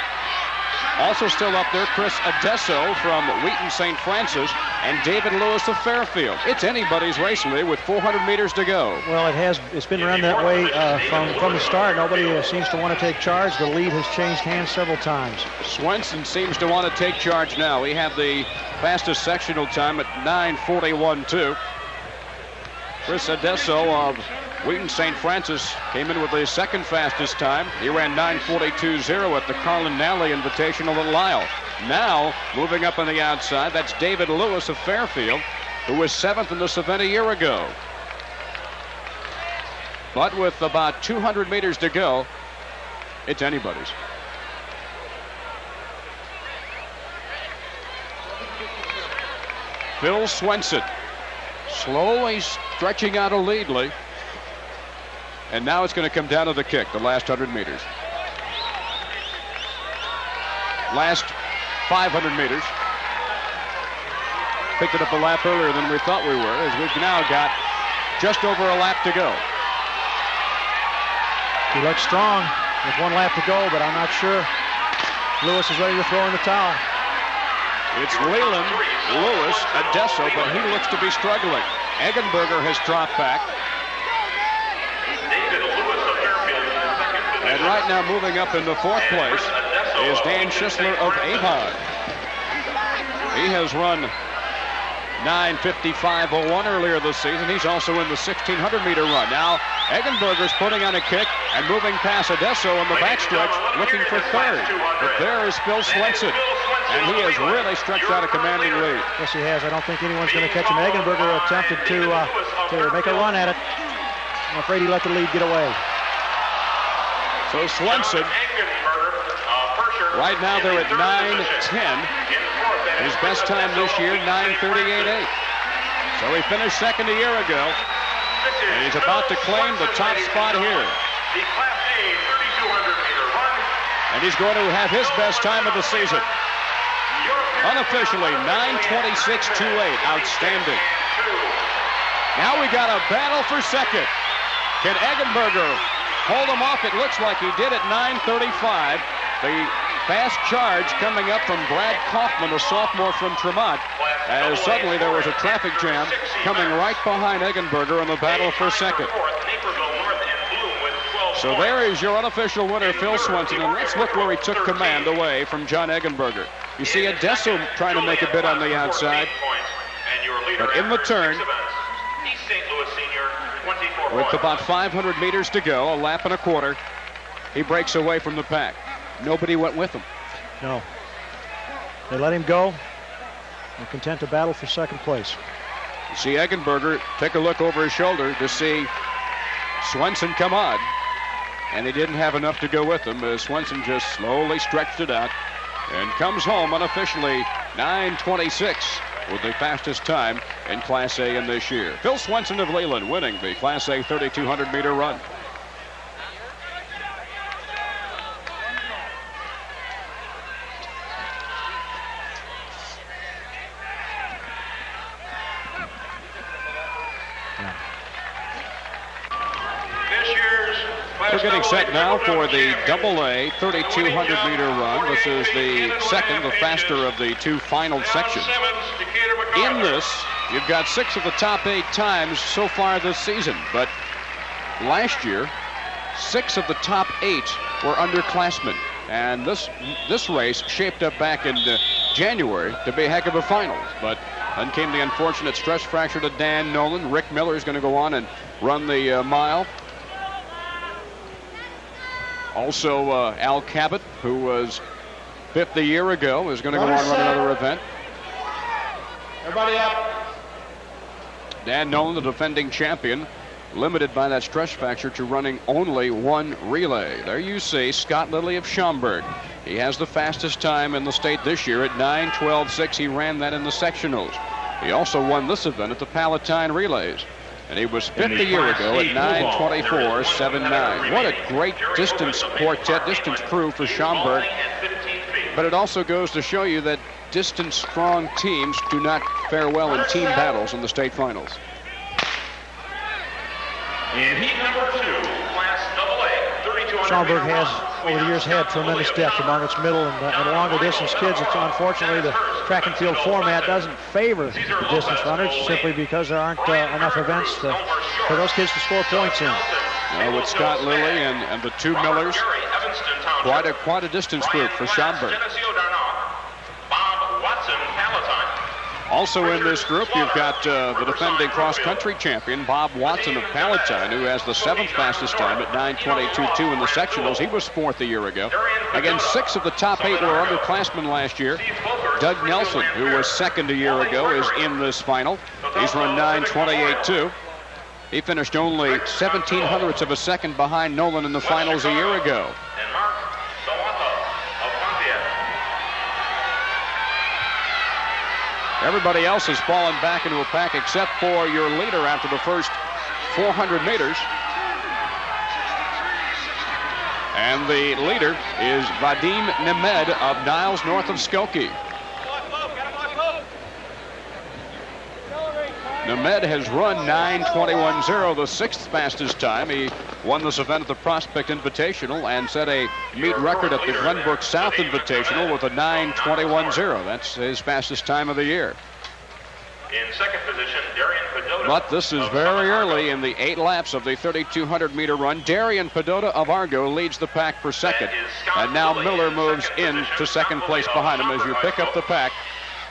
Speaker 12: Also still up there, Chris Adesso from Wheaton St. Francis and David Lewis of Fairfield. It's anybody's race today with 400 meters to go.
Speaker 13: Well, it's been run that way from the start. Nobody seems to want to take charge. The lead has changed hands several times.
Speaker 12: Swenson seems to want to take charge now. He had the fastest sectional time at 9:41.2. Chris Adesso of Wheaton St. Francis came in with the second fastest time. He ran 9:42.0 at the Carlin Nally Invitational at Lisle. Now, moving up on the outside, that's David Lewis of Fairfield, who was 7th in this event a year ago. But with about 200 meters to go, it's anybody's. Phil Swenson slowly stretching out a lead. And now it's going to come down to the kick, the last 100 meters. Last 500 meters. Picked it up a lap earlier than we thought we were, as we've now got just over a lap to go.
Speaker 13: He looks strong with 1 lap to go, but I'm not sure Lewis is ready to throw in the towel.
Speaker 12: It's Leland, Lewis, Adesso, but he looks to be struggling. Eggenberger has dropped back. And right now moving up into 4th place is Dan Schisler of Avon. He has run 9:55.01 earlier this season. He's also in the 1,600-meter run. Now Eggenberger's putting on a kick and moving past Adesso on the backstretch, looking for 3rd. But there is Phil Swenson, and he has really stretched out a commanding lead.
Speaker 13: Yes, he has. I don't think anyone's going to catch him. Eggenberger attempted to make a run at it. I'm afraid he let the lead get away.
Speaker 12: So Swenson, right now they're at 9:10. His best time this year, 9:38.8. So he finished 2nd a year ago, and he's about to claim the top spot here. And he's going to have his best time of the season. Unofficially, 9:26.28. Outstanding. Now we got a battle for 2nd. Can Eggenberger hold him off? It looks like he did at 9:35. The fast charge coming up from Brad Kaufman, a sophomore from Tremont, as suddenly there was a traffic jam coming right behind Eggenberger in the battle for 2nd. So there is your unofficial winner, Phil Swenson, and let's look where he took command away from John Eggenberger. You see Adesso trying to make a bid on the outside, but in the turn, with about 500 meters to go, a lap and a quarter, he breaks away from the pack. Nobody went with him.
Speaker 13: No. They let him go. They're content to battle for 2nd place.
Speaker 12: You see Eggenberger take a look over his shoulder to see Swenson come on, and he didn't have enough to go with him as Swenson just slowly stretched it out and comes home unofficially 9:26 with the fastest time in Class A in this year. Phil Swenson of Leland winning the Class A 3,200-meter run. We're getting set now for the AA 3,200-meter run. This is the 2nd, the faster of the 2 final sections. In this, you've got 6 of the top 8 times so far this season, but last year, 6 of the top 8 were underclassmen. And this race shaped up back in January to be a heck of a final. But then came the unfortunate stress fracture to Dan Nolan. Rick Miller is going to go on and run the mile. Also, Al Cabot, who was 5th a year ago, is going to go on and run another event.
Speaker 1: Everybody up.
Speaker 12: Dan Nolan, the defending champion, limited by that stress fracture to running only one relay. There you see Scott Lilly of Schaumburg. He has the fastest time in the state this year at 9:12.6. He ran that in the sectionals. He also won this event at the Palatine Relays. And he was fifth a year ago at 9:24.79. What a great distance quartet, distance crew for Schaumburg. But it also goes to show you that distance-strong teams do not fare well in team battles in the state finals.
Speaker 19: In heat number 2, Class AA, 3,200
Speaker 13: Schaumburg has, over the years, had tremendous depth among its middle and longer distance kids. It's unfortunately the track and field format doesn't favor the distance runners simply because there aren't enough events for those kids to score points in.
Speaker 12: With Scott Lilly and the two Millers, quite a distance group for Schaumburg. Also in this group, you've got the defending cross-country champion, Bob Watson of Palatine, who has the 7th fastest time at 9:22.2 in the sectionals. He was 4th a year ago. Again, 6 of the top 8 were underclassmen last year. Doug Nelson, who was 2nd a year ago, is in this final. He's run 9:28.2. He finished only 0.17 of a second behind Nolan in the finals a year ago. Everybody else has fallen back into a pack except for your leader after the first 400 meters. And the leader is Vadim Nemed of Niles, north of Skokie. Nemed has run 9:21.0, the 6th fastest time. He won this event at the Prospect Invitational and set a meet record at the Glenbrook South Invitational with a 9:21.0. That's his fastest time of the year.
Speaker 19: In second position, Darian Padota.
Speaker 12: But this is very early in the 8 laps of the 3,200-meter run. Darian Padota of Argo leads the pack for second. And now Miller moves into second place behind him as you pick up the pack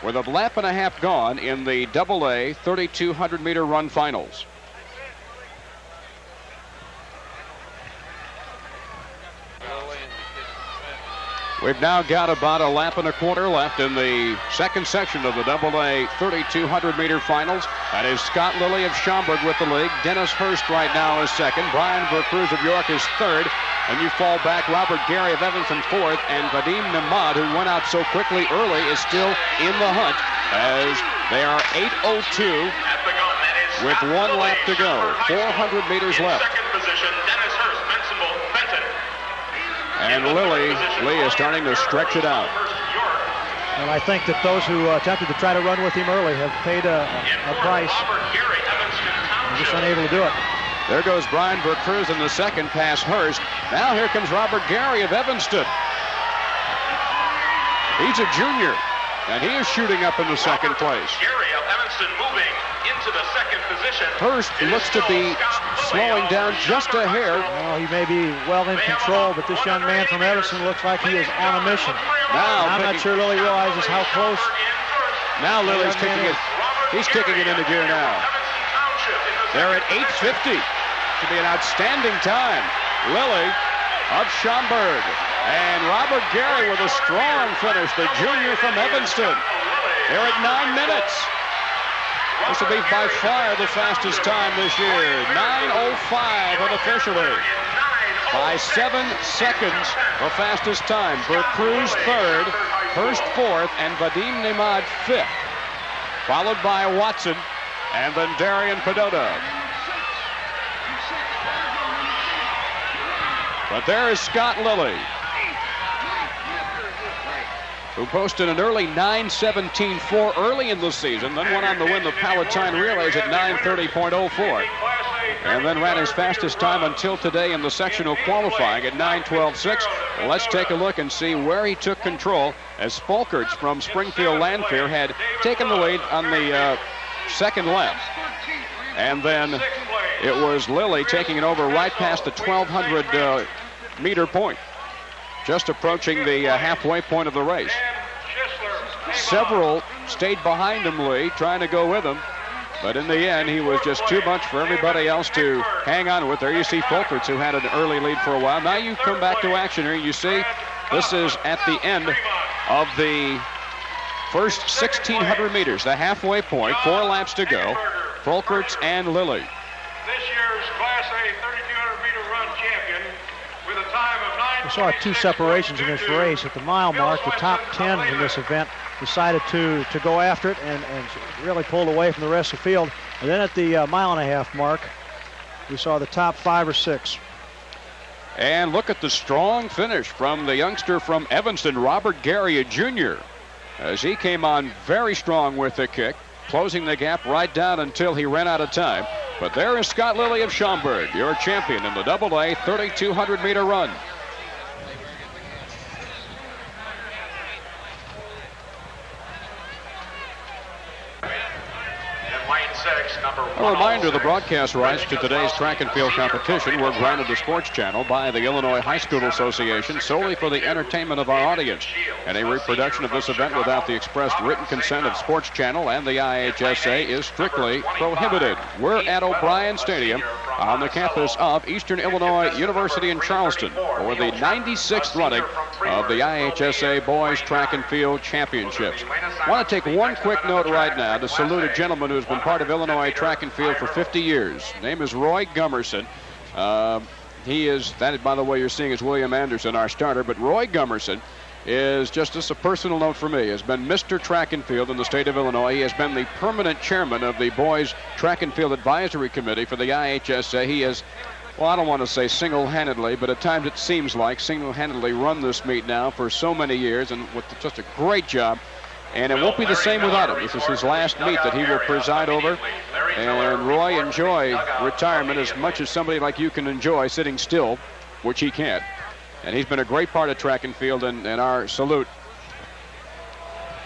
Speaker 12: with a lap and a half gone in the AA 3,200-meter run finals. We've now got about a lap and a quarter left in the second section of the AA 3,200-meter finals. That is Scott Lilly of Schaumburg with the lead. Dennis Hurst right now is second. Brian Vercruz of York is third. And you fall back, Robert Gary of Evanston fourth. And Vadim Nemad, who went out so quickly early, is still in the hunt as they are 8:02 with 1 lap to go. 400 meters left. And Lee is starting to stretch it out.
Speaker 13: And I think that those who attempted to try to run with him early have paid a price. They're just unable to do it.
Speaker 12: There goes Brian Vercruz in the second, past Hurst. Now here comes Robert Gary of Evanston. He's a junior, and he is shooting up in the second place.
Speaker 19: Gary of Evanston moving into the second position.
Speaker 12: Hurst looks to be slowing down just a hair.
Speaker 13: Well, he may be well in control, but this young man from Evanston looks like he is on a mission.
Speaker 12: Now,
Speaker 13: I'm not sure Lilly realizes how close.
Speaker 12: Now Lilly's kicking it. He's kicking it into gear now. They're at 8:50. Should be an outstanding time. Lilly of Schaumburg and Robert Gary with a strong finish, the junior from Evanston. They're at 9 minutes. This will be by far the fastest time this year. 9:05 unofficially. By 7 seconds, the fastest time. Vercruz third, Hurst fourth, and Vadim Nemad fifth. Followed by Watson, and then Darian Padota. But there is Scott Lilly, who posted an early 9:17.4 early in the season, then went on to win the Palatine Relays at 9:30.04. And then ran his fastest time until today in the sectional qualifying at 9:12.6. Let's take a look and see where he took control, as Folkerts from Springfield Lanphier had taken the lead on the second lap. And then it was Lilly taking it over right past the 1,200 meter point, just approaching the halfway point of the race. Several stayed behind him, Lee, trying to go with him. But in the end, he was just too much for everybody else to hang on with. There you see Folkerts, who had an early lead for a while. Now you come back to action here. You see this is at the end of the first 1,600 meters, the halfway point, 4 laps to go. Folkerts and Lilly.
Speaker 19: This year's Class A 3,200-meter run champion with a time of 9.
Speaker 13: We saw two separations in this race. At the mile mark, the top 10 in this event decided to go after it and really pulled away from the rest of the field. And then at the mile-and-a-half mark, we saw the top 5 or 6.
Speaker 12: And look at the strong finish from the youngster from Evanston, Robert Garria Jr., as he came on very strong with the kick, closing the gap right down until he ran out of time. But there is Scott Lilly of Schaumburg, your champion in the AA 3,200-meter run. A reminder, the broadcast rights to today's track and field competition were granted to Sports Channel by the Illinois High School Association solely for the entertainment of our audience. Any reproduction of this event without the expressed written consent of Sports Channel and the IHSA is strictly prohibited. We're at O'Brien Stadium on the campus of Eastern Illinois University in Charleston for the 96th running of the IHSA Boys Track and Field Championships. I want to take one quick note right now to salute a gentleman who's been part of Illinois track and field for 50 years. His name is Roy Gummerson. He is, that by the way you're seeing is William Anderson, our starter, but Roy Gummerson is just a personal note for me, has been Mr. Track and Field in the state of Illinois. He has been the permanent chairman of the Boys Track and Field Advisory Committee for the IHSA. He has, well, I don't want to say single-handedly, but at times it seems like single-handedly run this meet now for so many years, and with just a great job. And it won't be the same without him. This is his last meet that he will preside over. And Roy, enjoy retirement as much as somebody like you can enjoy sitting still, which he can't. And he's been a great part of track and field, and our salute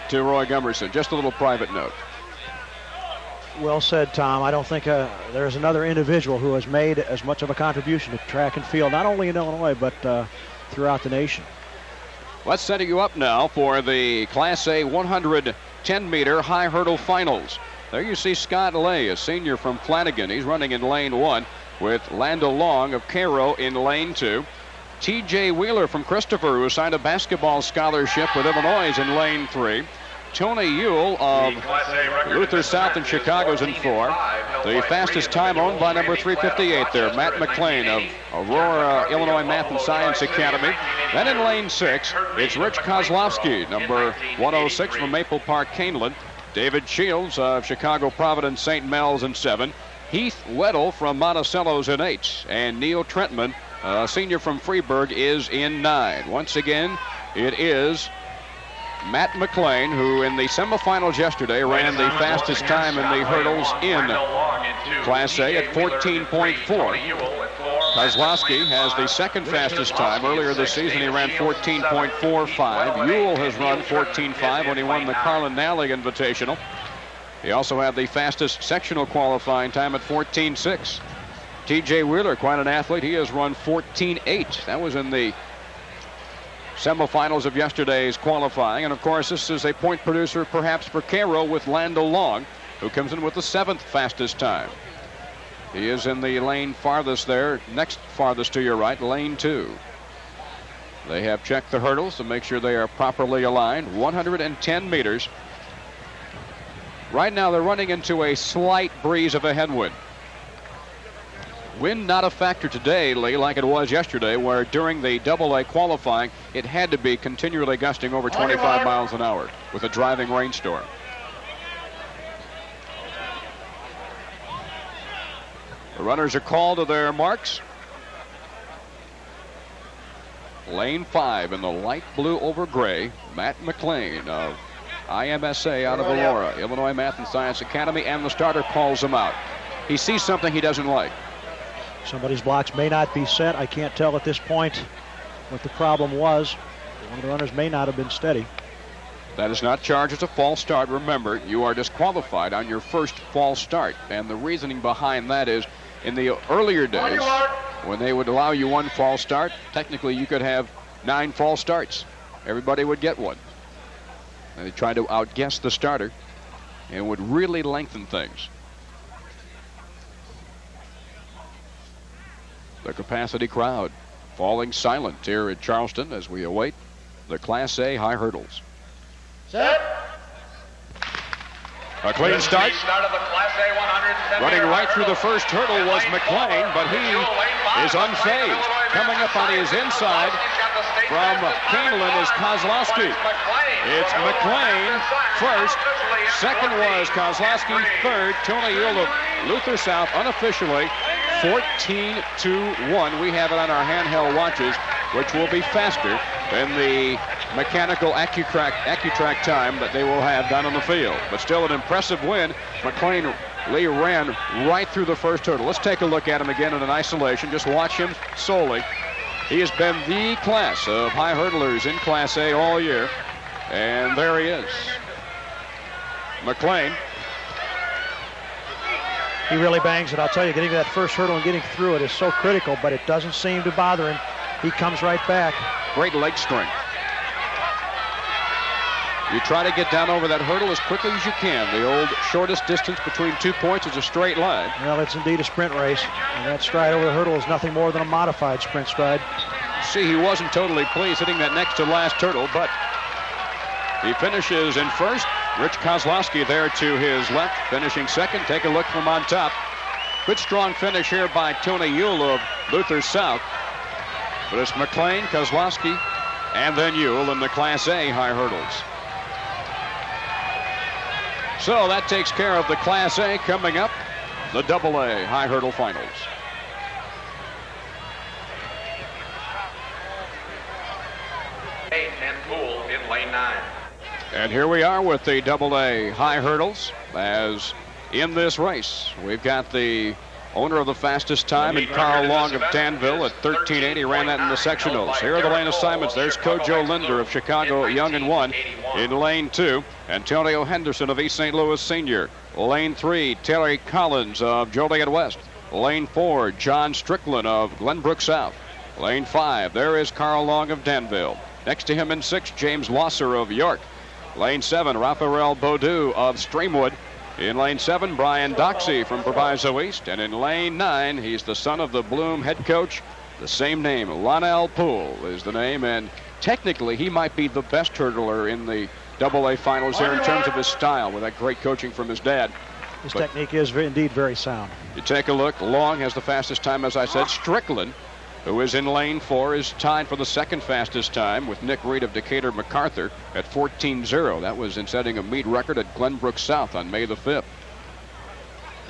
Speaker 12: to Roy Gummerson. Just a little private note.
Speaker 13: Well said, Tom. I don't think there's another individual who has made as much of a contribution to track and field, not only in Illinois, but throughout the nation.
Speaker 12: Let's set you up now for the Class A 110-meter high hurdle finals. There you see Scott Lay, a senior from Flanagan. He's running in lane 1 with Lando Long of Cairo in lane 2. T.J. Wheeler from Christopher, who signed a basketball scholarship with Illinois, is in lane 3. Tony Ewell of Luther South in Chicago's in 4. The fastest time owned by number 358 there, Matt McLean of Aurora, Illinois Math and Science Academy. Then in lane 6, it's Rich Kozlowski, number 106 from Maple Park, Canelan. David Shields of Chicago Providence St. Mel's in 7. Heath Weddle from Monticello's in 8. And Neil Trentman, a senior from Freeburg, is in 9. Once again, it is Matt McLean, who in the semifinals yesterday ran the fastest time in the hurdles in Class A at 14.4. Kozlowski has the second fastest time. Earlier this season, he ran 14.45. Ewell has run 14.5 when he won the Carlin Nally Invitational. He also had the fastest sectional qualifying time at 14.6. T.J. Wheeler, quite an athlete. He has run 14.8. That was in the semifinals of yesterday's qualifying. And of course, this is a point producer perhaps for Cairo with Lando Long, who comes in with the 7th fastest time. He is in the lane farthest there, next farthest to your right, lane 2. They have checked the hurdles to make sure they are properly aligned. 110 meters. Right now they're running into a slight breeze of a headwind. Wind not a factor today, Lee, like it was yesterday, where during the AA qualifying, it had to be continually gusting over 25 miles an hour with a driving rainstorm. The runners are called to their marks. Lane 5 in the light blue over gray, Matt McLean of IMSA out of Aurora, Illinois Math and Science Academy, and the starter calls him out. He sees something he doesn't like.
Speaker 13: Somebody's blocks may not be set. I can't tell at this point what the problem was. One of the runners may not have been steady.
Speaker 12: That is not charged as a false start. Remember, you are disqualified on your first false start. And the reasoning behind that is, in the earlier days, when they would allow you one false start, technically you could have 9 false starts. Everybody would get one. And they tried to outguess the starter and would really lengthen things. The capacity crowd falling silent here at Charleston as we await the Class A high hurdles.
Speaker 19: Set.
Speaker 12: A clean start. Running right through the first hurdle was McLean, but he is unfazed. Coming up on his inside from Keeneland is Kozlowski. It's McLean first. Second was Kozlowski. Third, Tony Yule of Luther South, unofficially 14-1. We have it on our handheld watches, which will be faster than the mechanical AccuTrack time that they will have down on the field. But still an impressive win. McLean Lee ran right through the first hurdle. Let's take a look at him again in an isolation. Just watch him solely. He has been the class of high hurdlers in Class A all year. And there he is. McLean.
Speaker 13: He really bangs it. I'll tell you, getting to that first hurdle and getting through it is so critical, but it doesn't seem to bother him. He comes right back.
Speaker 12: Great leg strength. You try to get down over that hurdle as quickly as you can. The old shortest distance between 2 points is a straight line.
Speaker 13: Well, it's indeed a sprint race. And that stride over the hurdle is nothing more than a modified sprint stride.
Speaker 12: See, he wasn't totally pleased hitting that next to last hurdle, but he finishes in first. Rich Kozlowski there to his left, finishing second. Take a look from on top. Good strong finish here by Tony Yule of Luther South. But it's McLean, Kozlowski, and then Yule in the Class A high hurdles. So that takes care of the Class A. Coming up, the AA high hurdle finals.
Speaker 19: And Poole in lane 9.
Speaker 12: And here we are with the AA high hurdles. As in this race, we've got the owner of the fastest time in Carl Long of Danville at 13.8. He ran that in the sectionals. Here are the lane assignments. There's Kojo Linder of Chicago, young and 1 in lane 2. Antonio Henderson of East St. Louis Senior. Lane 3, Terry Collins of Joliet West. Lane 4, John Strickland of Glenbrook South. Lane 5, there is Carl Long of Danville. Next to him in 6, James Losser of York. Lane 7, Raphael Baudou of Streamwood. In lane 7, Brian Doxey from Proviso East. And in lane 9, he's the son of the Bloom head coach. The same name, Lonell Poole is the name. And technically, he might be the best hurdler in the AA finals here in terms of his style, with that great coaching from his dad.
Speaker 13: His technique is indeed very sound.
Speaker 12: You take a look. Long has the fastest time, as I said. Strickland, who is in lane 4, is tied for the second fastest time with Nick Reed of Decatur MacArthur at 14.0. That was in setting a meet record at Glenbrook South on May the 5th.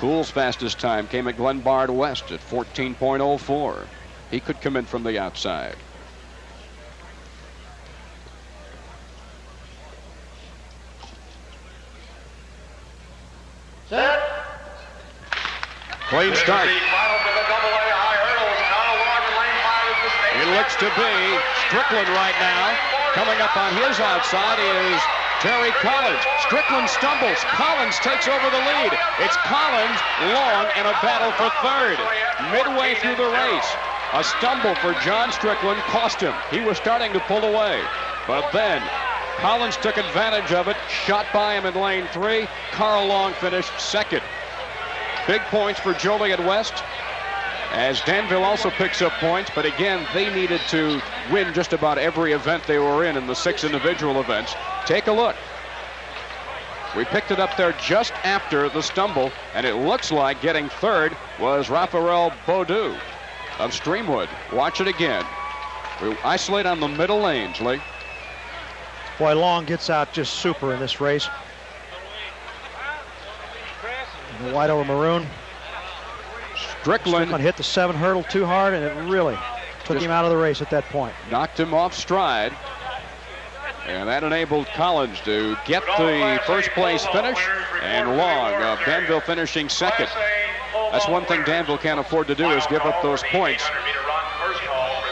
Speaker 12: Poole's fastest time came at Glenbard West at 14.04. He could come in from the outside.
Speaker 19: Set.
Speaker 12: Clean start. It looks to be Strickland right now. Coming up on his outside is Terry Collins. Strickland stumbles. Collins takes over the lead. It's Collins, Long, and a battle for third. Midway through the race, a stumble for John Strickland cost him. He was starting to pull away, but then Collins took advantage of it, shot by him in lane 3. Carl Long finished second. Big points for Joliet West, as Danville also picks up points, but again, they needed to win just about every event they were in the 6 individual events. Take a look. We picked it up there just after the stumble, and it looks like getting third was Raphael Baudou of Streamwood. Watch it again. We isolate on the middle lanes, Lee.
Speaker 13: Boy, Long gets out just super in this race. The white over maroon. Strickland hit the 7 hurdle too hard, and it really took him out of the race at that point.
Speaker 12: Knocked him off stride. And that enabled Collins to get the first place finish, and Long of Danville finishing second. That's one thing Danville can't afford to do, is give up those points.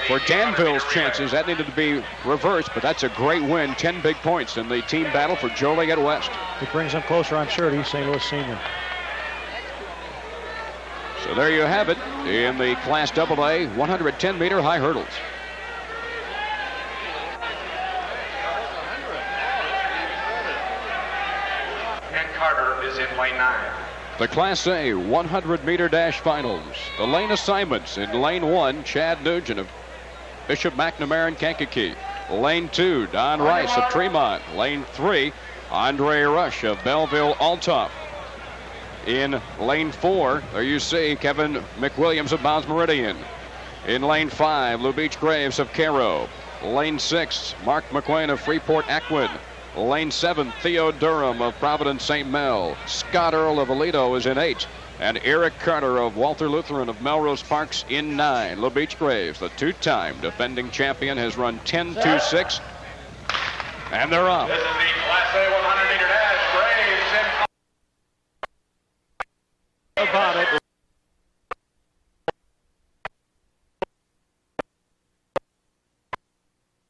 Speaker 12: For Danville's chances, that needed to be reversed, but that's a great win. 10 big points in the team battle for Joliet West.
Speaker 13: It brings them closer, I'm sure, to East St. Louis Senior.
Speaker 12: So there you have it in the Class AA 110-meter high hurdles.
Speaker 19: And Carter is in lane 9.
Speaker 12: The Class A 100-meter dash finals. The lane assignments: in lane 1, Chad Nugent of Bishop McNamara and Kankakee. Lane 2, Don Rice of Tremont. Lane 3, Andre Rush of Belleville Altoff. In lane 4, there you see Kevin McWilliams of Bounds Meridian. In lane 5, Lou Beach Graves of Cairo. Lane 6, Mark McQuain of Freeport Acquin. Lane 7, Theo Durham of Providence St. Mel. Scott Earl of Aledo is in 8. And Eric Carter of Walter Lutheran of Melrose Parks in 9. Lou Beach Graves, the two-time defending champion, has run 10.26. And they're off.
Speaker 19: This is the Class A 100-meter dash. Graves in
Speaker 12: about it.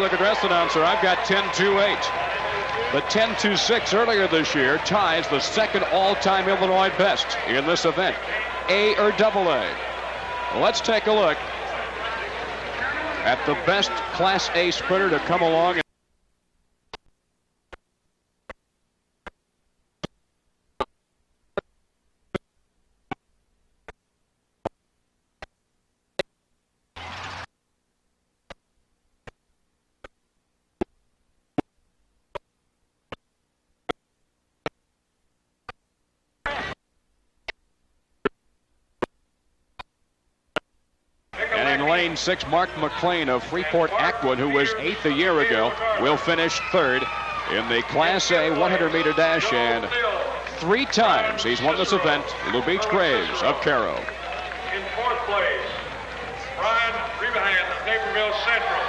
Speaker 12: Look, address announcer, I've got 10.28. The 10.26 earlier this year ties the second all-time Illinois best in this event, A or double A. Let's take a look at the best Class A sprinter to come along. Lane 6, Mark McLean of Freeport Acquin, who was 8th a year ago, will finish 3rd in the Class A 100-meter dash, and 3 times he's won this event, Lou Beach Graves of Cairo.
Speaker 19: In 4th place, Brian Rebahan of Naperville Central.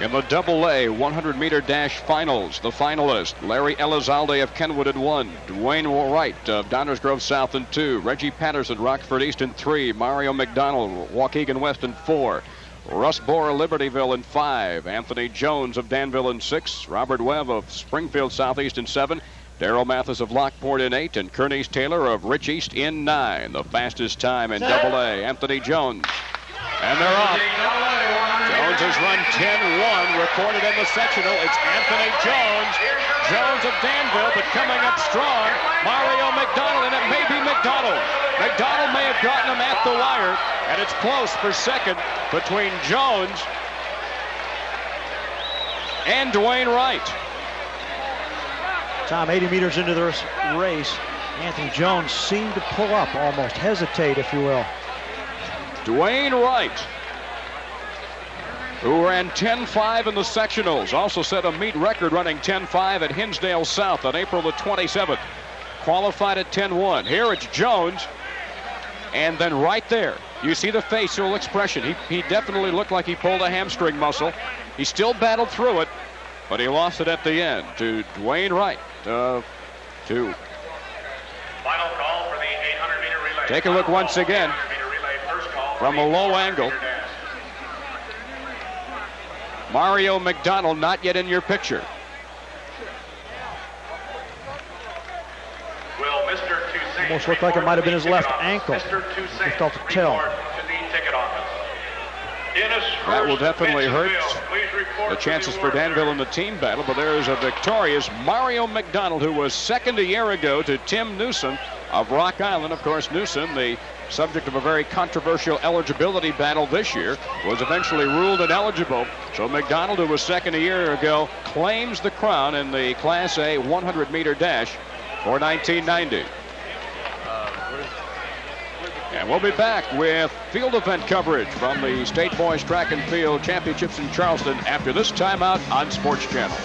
Speaker 12: In the double A 100-meter dash finals, the finalist, Larry Elizalde of Kenwood in 1, Dwayne Wright of Downers Grove South in 2, Reggie Patterson, Rockford East in 3, Mario McDonald, Waukegan West in 4, Russ Bohr, Libertyville in 5, Anthony Jones of Danville in 6, Robert Webb of Springfield Southeast in 7, Darrell Mathis of Lockport in 8, and Kernice Taylor of Rich East in 9. The fastest time in double A, Anthony Jones. And they're off. Jones has run 10.1, recorded in the sectional. It's Anthony Jones. Jones of Danville, but coming up strong, Mario McDonald, and it may be McDonald. McDonald may have gotten him at the wire, and it's close for second between Jones and Dwayne Wright.
Speaker 13: Tom, 80 meters into the race, Anthony Jones seemed to pull up, almost hesitate, if you will.
Speaker 12: Dwayne Wright, who ran 10.5 in the sectionals, also set a meet record running 10.5 at Hinsdale South on April the 27th. Qualified at 10.1. Here it's Jones, and then right there, you see the facial expression. He definitely looked like he pulled a hamstring muscle. He still battled through it, but he lost it at the end to Dwayne Wright of 2.
Speaker 19: Final call for the 800-meter relay.
Speaker 12: Take a look once again from a low angle. Mario McDonald not yet in your picture.
Speaker 19: Will Mr. Toussaint
Speaker 13: Almost looked like it might have been his left ankle.
Speaker 19: Mr. Toussaint
Speaker 13: Difficult to tell.
Speaker 19: report to the ticket office.
Speaker 12: That will definitely hurt the chances for Danville in the team battle, but there is a victorious Mario McDonald, who was second a year ago to Tim Newsom of Rock Island. Of course, Newsom, the subject of a very controversial eligibility battle this year, was eventually ruled ineligible. So McDonald, who was second a year ago, claims the crown in the Class A 100-meter dash for 1990. And we'll be back with field event coverage from the State Boys Track and Field Championships in Charleston after this timeout on Sports Channel.